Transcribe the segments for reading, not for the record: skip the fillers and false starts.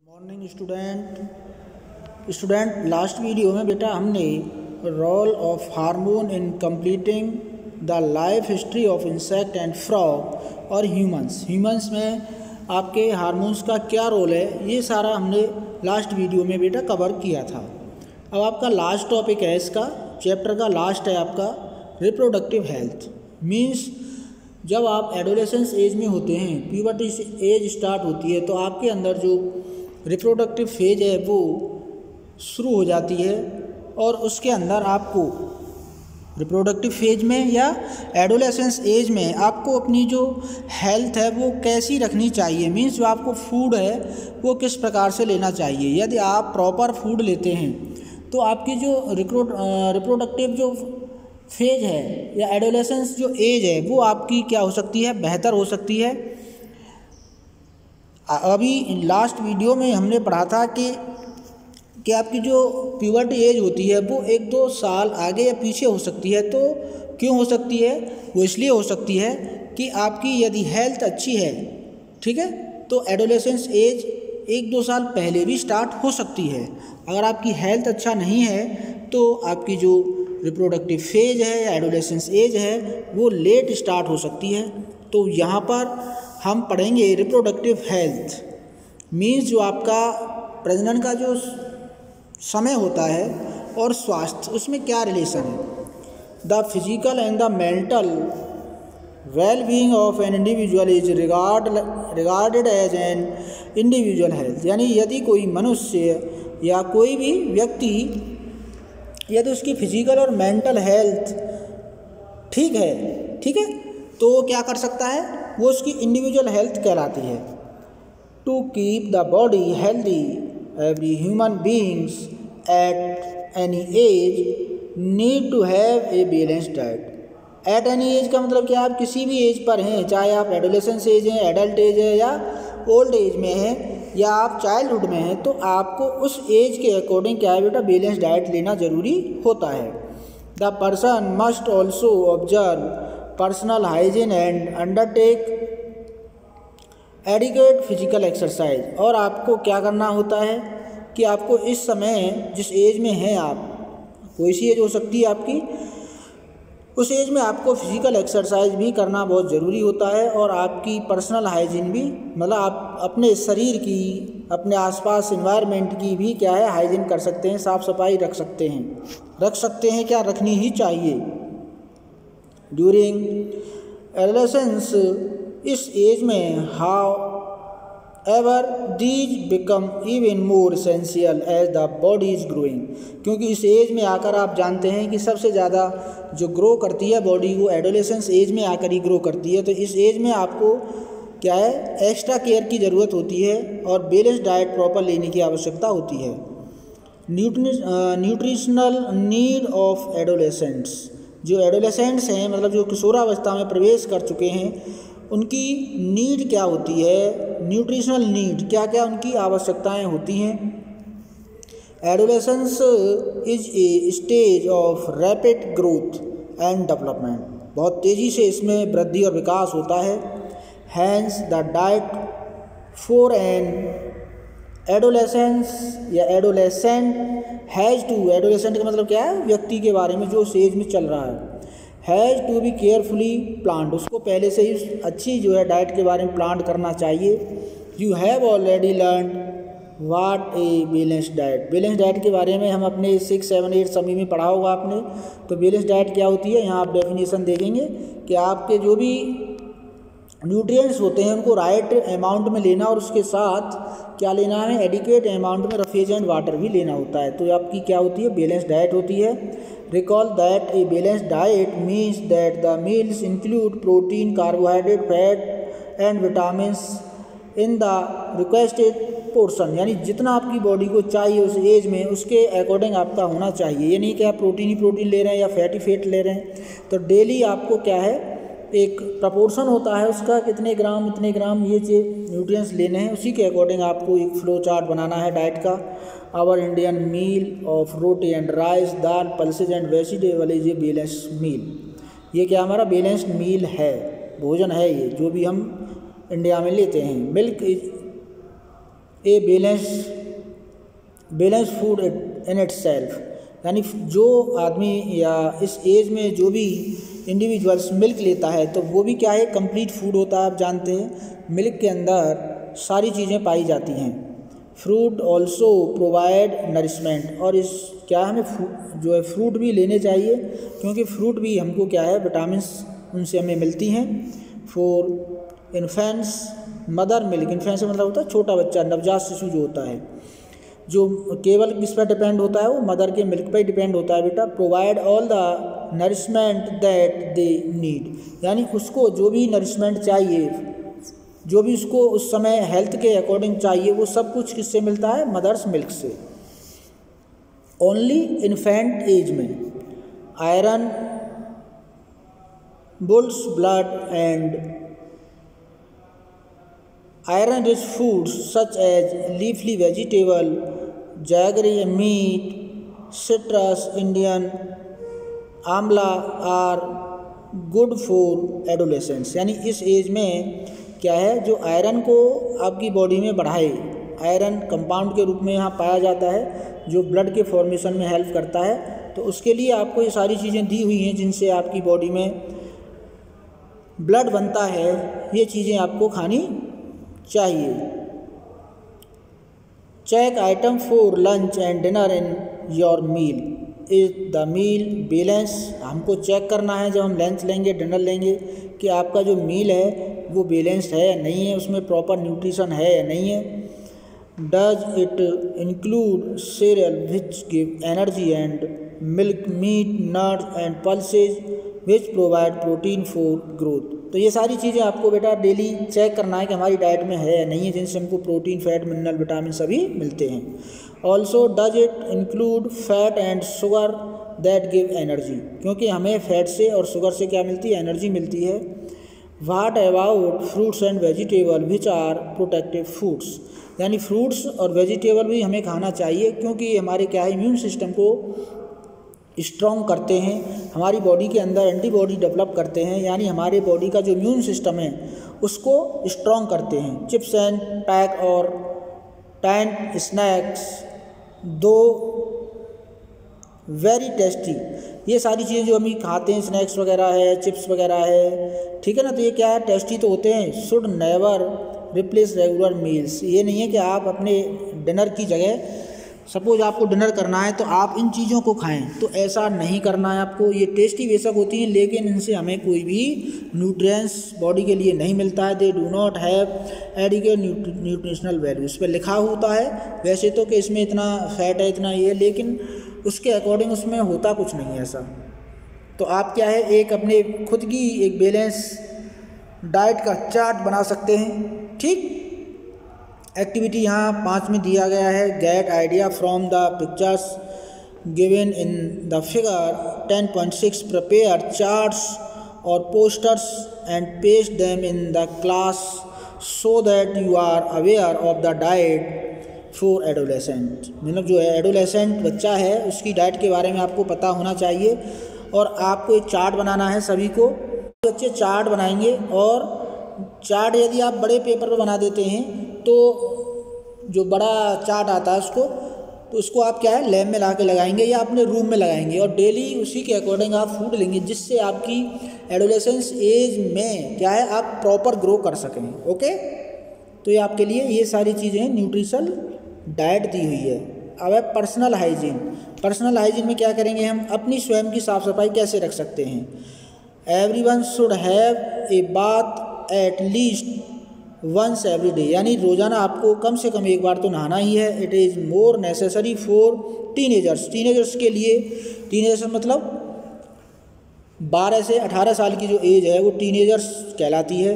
Morning student last video में बेटा हमने role of hormone in completing the life history of insect and frog और humans में आपके हार्मोन्स का क्या रोल है, ये सारा हमने लास्ट वीडियो में बेटा कवर किया था। अब आपका लास्ट टॉपिक है, इसका चैप्टर का लास्ट है आपका रिप्रोडक्टिव हेल्थ। मीन्स जब आप एडोलेसेंस एज में होते हैं, प्यूबर्टी एज स्टार्ट होती है, तो आपके अंदर जो रिप्रोडक्टिव फेज है वो शुरू हो जाती है और उसके अंदर आपको रिप्रोडक्टिव फेज में या एडोलेसेंस एज में आपको अपनी जो हेल्थ है वो कैसी रखनी चाहिए। मीन्स जो आपको फूड है वो किस प्रकार से लेना चाहिए। यदि आप प्रॉपर फूड लेते हैं तो आपकी जो रिप्रोडक्टिव जो फेज है या एडोलेसेंस जो एज है वो आपकी क्या हो सकती है, बेहतर हो सकती है। अभी लास्ट वीडियो में हमने पढ़ा था कि आपकी जो प्यूबर्टी एज होती है वो 1-2 साल आगे या पीछे हो सकती है। तो क्यों हो सकती है? वो इसलिए हो सकती है कि आपकी यदि हेल्थ अच्छी है, ठीक है, तो एडोलेसेंस एज 1-2 साल पहले भी स्टार्ट हो सकती है। अगर आपकी हेल्थ अच्छा नहीं है तो आपकी जो रिप्रोडक्टिव फेज है या एडोलेसेंस एज है वो लेट स्टार्ट हो सकती है। तो यहाँ पर हम पढ़ेंगे रिप्रोडक्टिव हेल्थ। मीन्स जो आपका प्रजनन का जो समय होता है और स्वास्थ्य, उसमें क्या रिलेशन है। The physical and the mental well being of an individual is regarded as an individual health. यानी यदि कोई मनुष्य या कोई भी व्यक्ति यदि उसकी फिजिकल और मेंटल हेल्थ ठीक है तो वो क्या कर सकता है, वो उसकी इंडिविजुअल हेल्थ कहलाती है। To keep the body healthy every human beings at any age need to have a balanced diet. At any age का मतलब क्या, आप किसी भी एज पर हैं, चाहे आप एडोलेसेंस एज हैं, एडल्ट एज है या ओल्ड एज में हैं या आप चाइल्डहुड में हैं, तो आपको उस एज के अकॉर्डिंग क्या है बेटा, बैलेंस डाइट लेना ज़रूरी होता है। The person must also observe personal hygiene and undertake adequate physical exercise. और आपको क्या करना होता है कि आपको इस समय जिस एज में हैं आप, कोई सी एज हो सकती है आपकी, उस एज में आपको फिजिकल एक्सरसाइज भी करना बहुत ज़रूरी होता है। और आपकी पर्सनल हाइजीन भी, मतलब आप अपने शरीर की, अपने आसपास एनवायरनमेंट की भी क्या है, हाइजीन कर सकते हैं, साफ़ सफाई रख सकते हैं क्या, रखनी ही चाहिए। ड्यूरिंग एडोलेसेंस, इस एज में however these become even more essential as the body is growing. क्योंकि इस एज में आकर आप जानते हैं कि सबसे ज़्यादा जो ग्रो करती है बॉडी वो एडोलेसेंस एज में आकर ही ग्रो करती है। तो इस एज में आपको क्या है, एक्स्ट्रा केयर की ज़रूरत होती है और बैलेंस डाइट प्रॉपर लेने की आवश्यकता होती है। न्यूट्रिशनल नीड ऑफ एडोलेसेंट्स, जो एडोलेसेंट्स हैं, मतलब जो किशोरावस्था में प्रवेश कर चुके हैं, उनकी नीड क्या होती है, न्यूट्रिशनल नीड क्या क्या उनकी आवश्यकताएं होती हैं। Adolescence is a stage of rapid growth and development, बहुत तेज़ी से इसमें वृद्धि और विकास होता है। Hence the diet for an adolescence या एडोलेसेंट हैज़ टू, एडोलेसेंट का मतलब क्या है, व्यक्ति के बारे में जो उस एज में चल रहा है, has to be carefully planned, उसको पहले से ही अच्छी जो है डाइट के बारे में प्लान करना चाहिए। You have already learn watt a balance diet. Balance diet के बारे में हम अपने 6, 7, 8 समय में पढ़ा होगा आपने। तो बैलेंस डाइट क्या होती है, यहाँ आप डेफिनेशन देखेंगे कि आपके जो भी न्यूट्रिएंट्स होते हैं उनको राइट अमाउंट में लेना और उसके साथ क्या लेना है, एडिक्वेट अमाउंट में रेफ्रिजरेंट वाटर भी लेना होता है। तो आपकी क्या होती है, बैलेंस डाइट होती है। Recall that a balance diet means that the meals include protein, carbohydrate, fat and vitamins in the requested portion. यानी जितना आपकी बॉडी को चाहिए उस एज में, उसके अकॉर्डिंग आपका होना चाहिए। ये नहीं कि आप प्रोटीन ही प्रोटीन ले रहे हैं या फैट ही फैट ले रहे हैं। तो डेली आपको क्या है, एक प्रपोर्शन होता है उसका, कितने ग्राम ये न्यूट्रिएंट्स लेने हैं, उसी के अकॉर्डिंग आपको एक फ्लो चार्ट बनाना है डाइट का। Our Indian meal of roti and rice, dal, pulses and vegetable is a balanced meal. ये क्या हमारा बैलेंस्ड मील है, भोजन है ये जो भी हम इंडिया में लेते हैं। Milk a balance food in it self, यानी जो आदमी या इस एज में जो भी इंडिविजुअल्स मिल्क लेता है तो वो भी क्या है, कंप्लीट फूड होता है। आप जानते हैं मिल्क के अंदर सारी चीज़ें पाई जाती हैं। फ्रूट ऑल्सो प्रोवाइड नरिशमेंट, और इस क्या हमें जो है फ्रूट भी लेने चाहिए, क्योंकि फ्रूट भी हमको क्या है विटामिन्स उनसे हमें मिलती हैं। For infants mother milk, infants मतलब होता है छोटा बच्चा, नवजात शिशु जो होता है, जो केवल किस पर डिपेंड होता है, वो मदर के मिल्क पर ही डिपेंड होता है बेटा। Provide all the nourishment that they need, यानी उसको जो भी नरिशमेंट चाहिए, जो भी उसको उस समय हेल्थ के अकॉर्डिंग चाहिए, वो सब कुछ किससे मिलता है, मदर्स मिल्क से। ओनली इन्फेंट एज में iron, bulls blood and iron rich foods such as leafly vegetable, jaggery meat, citrus, Indian amla are good for adolescence, यानी इस एज में क्या है, जो आयरन को आपकी बॉडी में बढ़ाए, आयरन कंपाउंड के रूप में यहाँ पाया जाता है जो ब्लड के फॉर्मेशन में हेल्प करता है, तो उसके लिए आपको ये सारी चीज़ें दी हुई हैं जिनसे आपकी बॉडी में ब्लड बनता है। ये चीज़ें आपको खानी चाहिए। Check item for lunch and dinner in your meal, is the meal balance, हमको चेक करना है जब हम लंच लेंगे डिनर लेंगे कि आपका जो मील है वो बैलेंस्ड है या नहीं है, उसमें प्रॉपर न्यूट्रिशन है या नहीं है। Does it include cereal which give energy and milk, meat, nuts and pulses which provide protein for growth. तो ये सारी चीज़ें आपको बेटा डेली चेक करना है कि हमारी डाइट में है या नहीं है, जिनसे हमको प्रोटीन, फैट, मिनरल, विटामिन सभी मिलते हैं। Also does it include fat and sugar that give energy, क्योंकि हमें फैट से और शुगर से क्या मिलती है, एनर्जी मिलती है। What about fruits and vegetable which are protective foods, यानी फ्रूट्स और वेजिटेबल भी हमें खाना चाहिए, क्योंकि हमारे क्या है इम्यून सिस्टम को स्ट्रॉन्ग करते हैं, हमारी बॉडी के अंदर एंटीबॉडी डेवलप करते हैं, यानी हमारे बॉडी का जो इम्यून सिस्टम है उसको स्ट्रॉन्ग करते हैं। चिप्स एंड पैक और टैंट स्नैक्स दो वेरी टेस्टी, ये सारी चीज़ें जो हम खाते हैं, स्नैक्स वगैरह है, चिप्स वगैरह है, ठीक है ना, तो ये क्या है, टेस्टी तो होते हैं। Should never replace regular meals, ये नहीं है कि आप अपने डिनर की जगह, सपोज आपको डिनर करना है तो आप इन चीज़ों को खाएं, तो ऐसा नहीं करना है आपको। ये टेस्टी बेशक होती हैं लेकिन इनसे हमें कोई भी न्यूट्रिएंट्स बॉडी के लिए नहीं मिलता है। They do not have adequate nutritional value, इस पर लिखा होता है वैसे तो कि इसमें इतना फैट है, इतना ये, लेकिन उसके अकॉर्डिंग उसमें होता कुछ नहीं है ऐसा। तो आप क्या है, एक अपने खुद की एक बैलेंस डाइट का चार्ट बना सकते हैं। ठीक, एक्टिविटी यहाँ 5 में दिया गया है। Get idea from the pictures given in the figure 10.6, prepare charts और posters and paste them in the class so that you are aware of the diet for adolescent, मतलब जो है एडोलेसेंट बच्चा है उसकी डाइट के बारे में आपको पता होना चाहिए, और आपको एक चार्ट बनाना है सभी को। बच्चे चार्ट बनाएंगे, और चार्ट यदि आप बड़े पेपर पर बना देते हैं तो जो बड़ा चार्ट आता है उसको आप क्या है लैब में ला के लगाएंगे या अपने रूम में लगाएंगे, और डेली उसी के अकॉर्डिंग आप फूड लेंगे, जिससे आपकी एडोलेसेंस एज में क्या है आप प्रॉपर ग्रो कर सकें। ओके, तो ये आपके लिए ये सारी चीज़ें न्यूट्रिशनल डाइट दी हुई है। अब है पर्सनल हाइजीन। पर्सनल हाइजीन में क्या करेंगे हम, अपनी स्वयं की साफ़ सफाई कैसे रख सकते हैं। Everyone should have a bath at least once every day, यानी रोज़ाना आपको कम से कम एक बार तो नहाना ही है। It is more necessary for teenagers के लिए, टीनेजर्स मतलब 12 से 18 साल की जो एज है वो टीनेजर्स कहलाती है।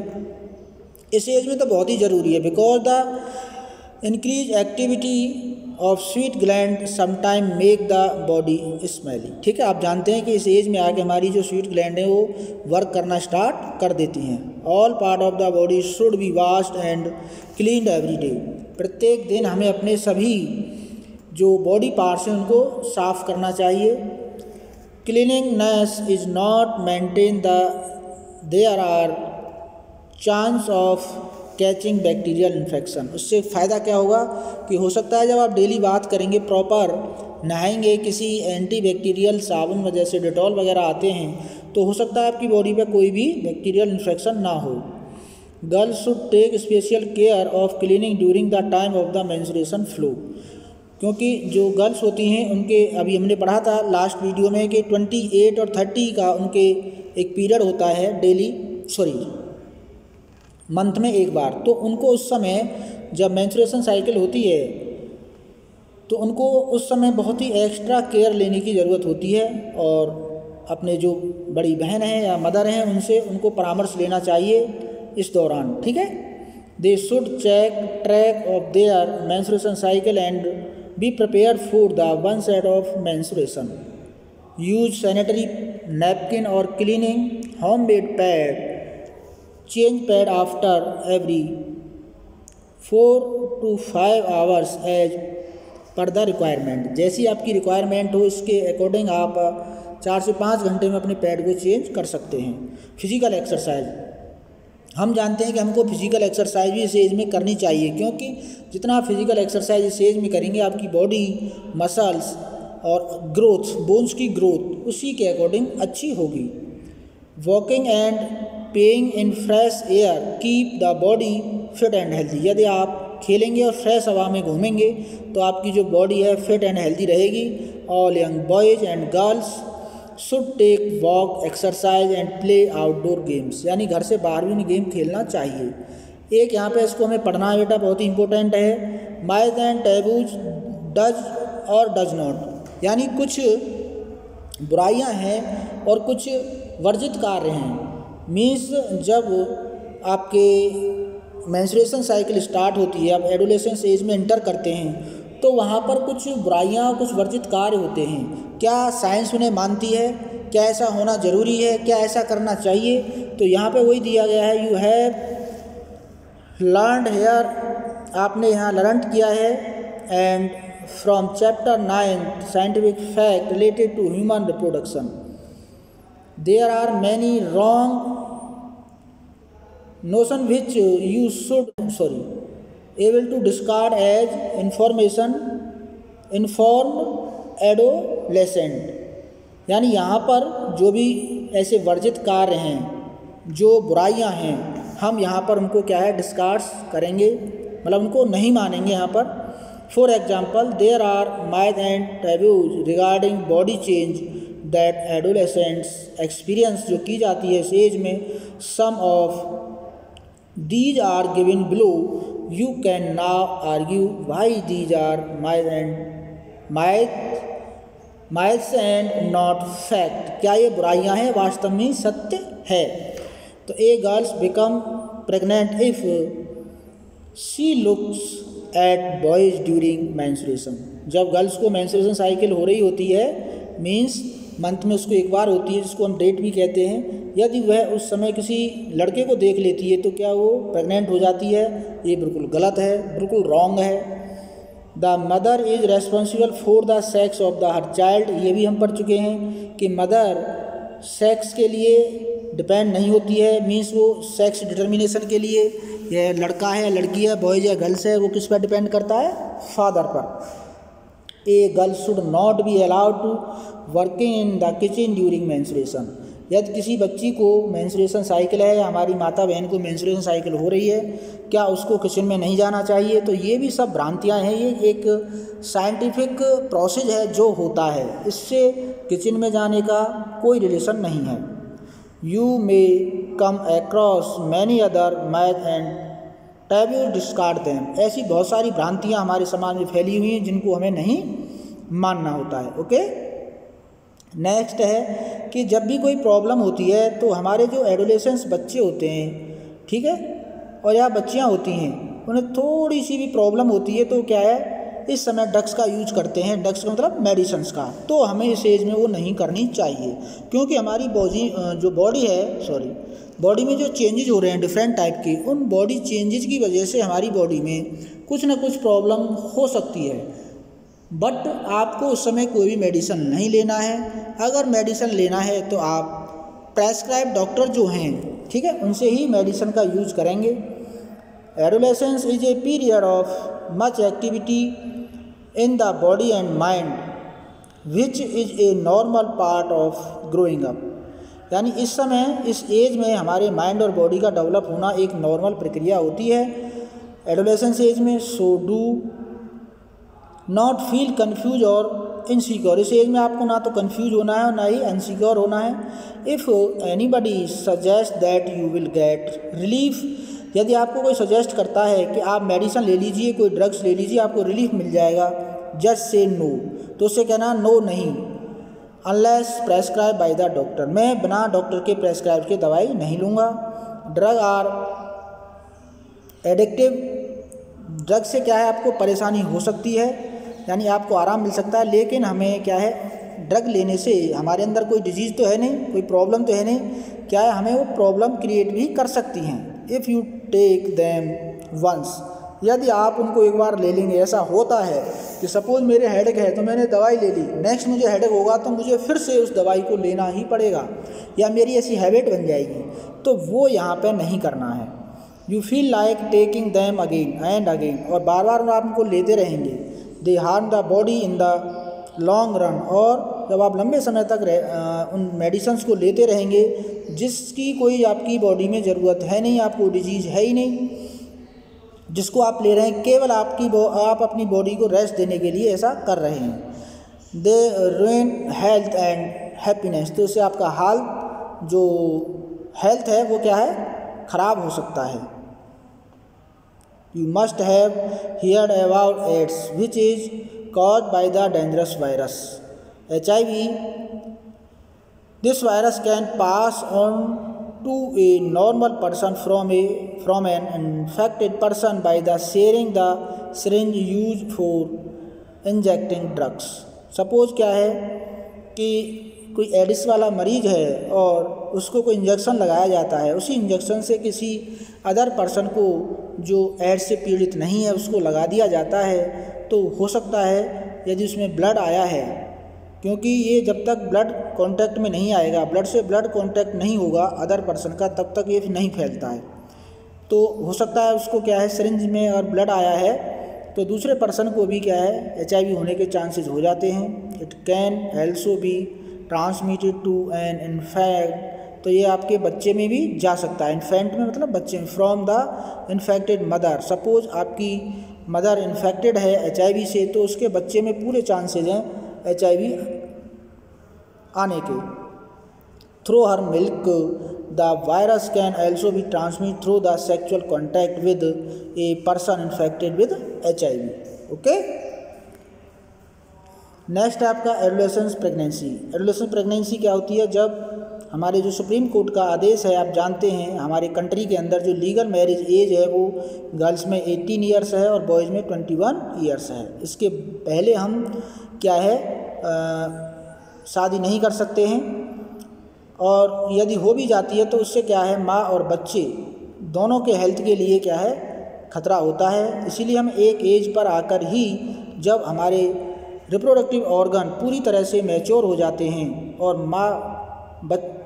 इस एज में तो बहुत ही ज़रूरी है, because the increase activity of sweet gland sometime make the body smelly. ठीक है, आप जानते हैं कि इस एज में आके हमारी जो स्वीट ग्लैंड है वो वर्क करना स्टार्ट कर देती हैं। All part of the body should be washed and cleaned every day, प्रत्येक दिन हमें अपने सभी जो बॉडी पार्ट्स हैं उनको साफ़ करना चाहिए। Cleaningness is not maintain the there are chance of catching bacterial infection. उससे फ़ायदा क्या होगा कि हो सकता है जब आप डेली बात करेंगे, प्रॉपर नहाएंगे, किसी एंटीबैक्टीरियल साबुन में जैसे डेटॉल वगैरह आते हैं, तो हो सकता है आपकी बॉडी पे कोई भी बैक्टीरियल इन्फेक्शन ना हो। Girls should take special care of cleaning during the time of the menstruation flow, क्योंकि जो गर्ल्स होती हैं उनके, अभी हमने पढ़ा था लास्ट वीडियो में कि 28 और 30 का उनके एक पीरियड होता है मंथ में एक बार। तो उनको उस समय जब मेंस्ट्रुएशन साइकिल होती है तो उनको उस समय बहुत ही एक्स्ट्रा केयर लेने की ज़रूरत होती है, और अपने जो बड़ी बहन हैं या मदर हैं उनसे उनको परामर्श लेना चाहिए इस दौरान, ठीक है। They should check track of their menstruation cycle and be prepare for the one side of menstruation. Use sanitary napkin और cleaning homemade pad, change pad after every 4 to 5 hours as per the requirement. जैसी आपकी requirement हो इसके according आप 4 से 5 घंटे में अपने पैड को चेंज कर सकते हैं। फिजिकल एक्सरसाइज, हम जानते हैं कि हमको फिजिकल एक्सरसाइज भी इस एज में करनी चाहिए, क्योंकि जितना आप फिजिकल एक्सरसाइज इस एज में करेंगे आपकी बॉडी मसल्स और ग्रोथ, बोन्स की ग्रोथ उसी के अकॉर्डिंग अच्छी होगी। Walking and paying in fresh air keep the body fit and healthy. यदि आप खेलेंगे और फ्रेश हवा में घूमेंगे तो आपकी जो बॉडी है फिट एंड हेल्दी रहेगी। All young boys and girls should take walk, exercise and play outdoor games, यानी घर से बाहर भी गेम खेलना चाहिए। एक यहाँ पे इसको हमें पढ़ना है बेटा, बहुत ही इंपॉर्टेंट है। माइथ एंड टैबूज डज और डज नॉट, यानी कुछ बुराइयां हैं और कुछ वर्जित कार्य हैं। मीन्स जब आपके मेंस्ट्रुएशन साइकिल स्टार्ट होती है, आप एडोलेसेंस एज में इंटर करते हैं, तो वहाँ पर कुछ बुराइयाँ, कुछ वर्जित कार्य होते हैं। क्या साइंस उन्हें मानती है? क्या ऐसा होना ज़रूरी है? क्या ऐसा करना चाहिए? तो यहाँ पे वही दिया गया है, यू हैव लर्नड हेयर, आपने यहाँ लर्न किया है। And from chapter 9 scientific fact related to human reproduction, there are many wrong notion which you should able to discard as information informed adolescent। यानी यहाँ पर जो भी ऐसे वर्जित कार्य हैं, जो बुराइयाँ हैं, हम यहाँ पर उनको क्या है डिस्कार्ड करेंगे, मतलब उनको नहीं मानेंगे यहाँ पर। For example, there are myth and taboos regarding body change that adolescents experience, जो की जाती है इस एज में। Some of these are given below. You can now argue why these are myths and not fact। क्या ये बुराइयां हैं वास्तव में सत्य है? तो a girls become pregnant if she looks at boys during menstruation. जब गर्ल्स को मेंस्ट्रुएशन साइकिल हो रही होती है, मीन्स मंथ में उसको एक बार होती है, जिसको हम डेट भी कहते हैं, यदि वह उस समय किसी लड़के को देख लेती है तो क्या वो प्रेग्नेंट हो जाती है? ये बिल्कुल गलत है, बिल्कुल रॉन्ग है। The mother is responsible for the sex of the her child, ये भी हम पढ़ चुके हैं कि मदर सेक्स के लिए डिपेंड नहीं होती है। मीन्स वो सेक्स डिटर्मिनेशन के लिए, यह लड़का है लड़की है, बॉयज या गर्ल्स है, वो किस पर डिपेंड करता है? फादर पर। A girl should not be allowed to working in the kitchen during menstruation. यदि किसी बच्ची को मेंस्ट्रुएशन साइकिल है या हमारी माता बहन को मेंस्ट्रुएशन साइकिल हो रही है, क्या उसको किचन में नहीं जाना चाहिए? तो ये भी सब भ्रांतियाँ हैं। ये एक साइंटिफिक प्रोसेस है जो होता है, इससे किचन में जाने का कोई रिलेशन नहीं है। You may come across many other math and taboo discard them. ऐसी बहुत सारी भ्रांतियाँ हमारे समाज में फैली हुई हैं जिनको हमें नहीं मानना होता है। ओके, नेक्स्ट है कि जब भी कोई प्रॉब्लम होती है तो हमारे जो एडोलेसेंस बच्चे होते हैं, ठीक है, और या बच्चियां होती हैं, उन्हें थोड़ी सी भी प्रॉब्लम होती है तो क्या है, इस समय ड्रग्स का यूज करते हैं। ड्रग्स का मतलब मेडिसिन्स का। तो हमें इस एज में वो नहीं करनी चाहिए, क्योंकि हमारी बॉडी में जो चेंजेज हो रहे हैं डिफरेंट टाइप के, उन बॉडी चेंजेज की वजह से हमारी बॉडी में कुछ ना कुछ प्रॉब्लम हो सकती है। बट आपको उस समय कोई भी मेडिसिन नहीं लेना है। अगर मेडिसिन लेना है तो आप प्रेस्क्राइब डॉक्टर जो हैं, ठीक है, उनसे ही मेडिसिन का यूज करेंगे। Adolescence is a period of much activity in the body and mind which is a normal part of growing up. यानी इस समय, इस एज में हमारे माइंड और बॉडी का डेवलप होना एक नॉर्मल प्रक्रिया होती है एडोलेसेंस एज में। So do not feel confuse और इनसिक्योर। इस एज में आपको ना तो कन्फ्यूज होना है और ना ही इनसिक्योर होना है। If anybody suggest that you will get relief, यदि आपको कोई सजेस्ट करता है कि आप मेडिसिन ले लीजिए, कोई ड्रग्स ले लीजिए, आपको रिलीफ मिल जाएगा, जस्ट से नो, तो उससे कहना नो नहीं। Unless prescribe by the doctor, मैं बिना डॉक्टर के प्रेस्क्राइब के दवाई नहीं लूँगा। ड्रग आर एडिक्टिव, ड्रग से क्या है आपको परेशानी हो सकती है, यानी आपको आराम मिल सकता है, लेकिन हमें क्या है ड्रग लेने से हमारे अंदर कोई डिजीज़ तो है नहीं, कोई प्रॉब्लम तो है नहीं, क्या है हमें वो प्रॉब्लम क्रिएट भी कर सकती हैं। If you take them once, यदि आप उनको एक बार ले लेंगे, ऐसा होता है कि सपोज़ मेरे हेडेक है तो मैंने दवाई ले ली, नेक्स्ट मुझे हेडेक होगा तो मुझे फिर से उस दवाई को लेना ही पड़ेगा, या मेरी ऐसी हैबिट बन जाएगी, तो वो यहाँ पे नहीं करना है। You feel like taking them again and again, और बार बार आप उनको लेते रहेंगे। They harm the body in the long run, और जब आप लंबे समय तक उन मेडिसिन्स को लेते रहेंगे जिसकी कोई आपकी बॉडी में ज़रूरत है नहीं, आपको डिजीज़ है ही नहीं, जिसको आप ले रहे हैं केवल आप अपनी बॉडी को रेस्ट देने के लिए ऐसा कर रहे हैं। दे रुइन हेल्थ एंड हैप्पीनेस, तो इससे आपका हाल जो हेल्थ है वो क्या है ख़राब हो सकता है। You must have heard about AIDS which is caused by the dangerous virus HIV। This virus can pass on to a normal person from an infected person by the sharing the syringe used for injecting drugs। Suppose क्या है कि कोई Aedes वाला मरीज है और उसको कोई इंजेक्शन लगाया जाता है, उसी इंजेक्शन से किसी अदर पर्सन को जो एड्स से पीड़ित नहीं है उसको लगा दिया जाता है, तो हो सकता है यदि उसमें ब्लड आया है, क्योंकि ये जब तक ब्लड कांटेक्ट में नहीं आएगा, ब्लड से ब्लड कांटेक्ट नहीं होगा अदर पर्सन का, तब तक ये नहीं फैलता है। तो हो सकता है उसको क्या है सिरिंज में अगर ब्लड आया है तो दूसरे पर्सन को भी क्या है HIV होने के चांसेस हो जाते हैं। It can also be transmitted to an infect, तो ये आपके बच्चे में भी जा सकता है। इन्फेंट में मतलब बच्चे में। From the infected mother, suppose आपकी मदर इन्फेक्टेड है HIV से, तो उसके बच्चे में पूरे चांसेज हैं HIV आने के। Through her milk the virus can also B transmit through the sexual contact with a person infected with HIV। Okay, next है आपका एडोलेसेंस प्रेगनेंसी। एडोलेसेंस प्रेगनेंसी क्या होती है? जब हमारे जो सुप्रीम कोर्ट का आदेश है, आप जानते हैं हमारे कंट्री के अंदर जो लीगल मैरिज एज है वो गर्ल्स में 18 ईयर्स है और बॉयज़ में 21 ईयर्स है। इसके पहले हम क्या है शादी नहीं कर सकते हैं, और यदि हो भी जाती है तो उससे क्या है माँ और बच्चे दोनों के हेल्थ के लिए क्या है खतरा होता है। इसीलिए हम एक एज पर आकर ही जब हमारे रिप्रोडक्टिव ऑर्गन पूरी तरह से मैच्योर हो जाते हैं और माँ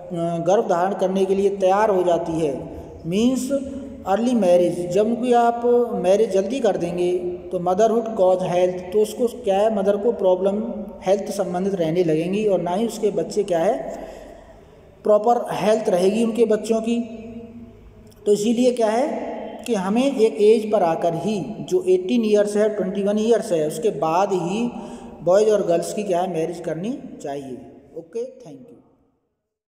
गर्भ धारण करने के लिए तैयार हो जाती है, मीन्स अर्ली मैरिज, जब कि आप मैरिज जल्दी कर देंगे तो मदरहुड कॉज हेल्थ, तो उसको क्या है मदर को प्रॉब्लम हेल्थ संबंधित रहने लगेंगी और ना ही उसके बच्चे क्या है प्रॉपर हेल्थ रहेगी उनके बच्चों की। तो इसीलिए क्या है कि हमें एक एज पर आकर ही जो 18 ईयर्स है 21 ईयर्स है उसके बाद ही बॉयज़ और गर्ल्स की क्या है मैरिज करनी चाहिए। Okay, thank you.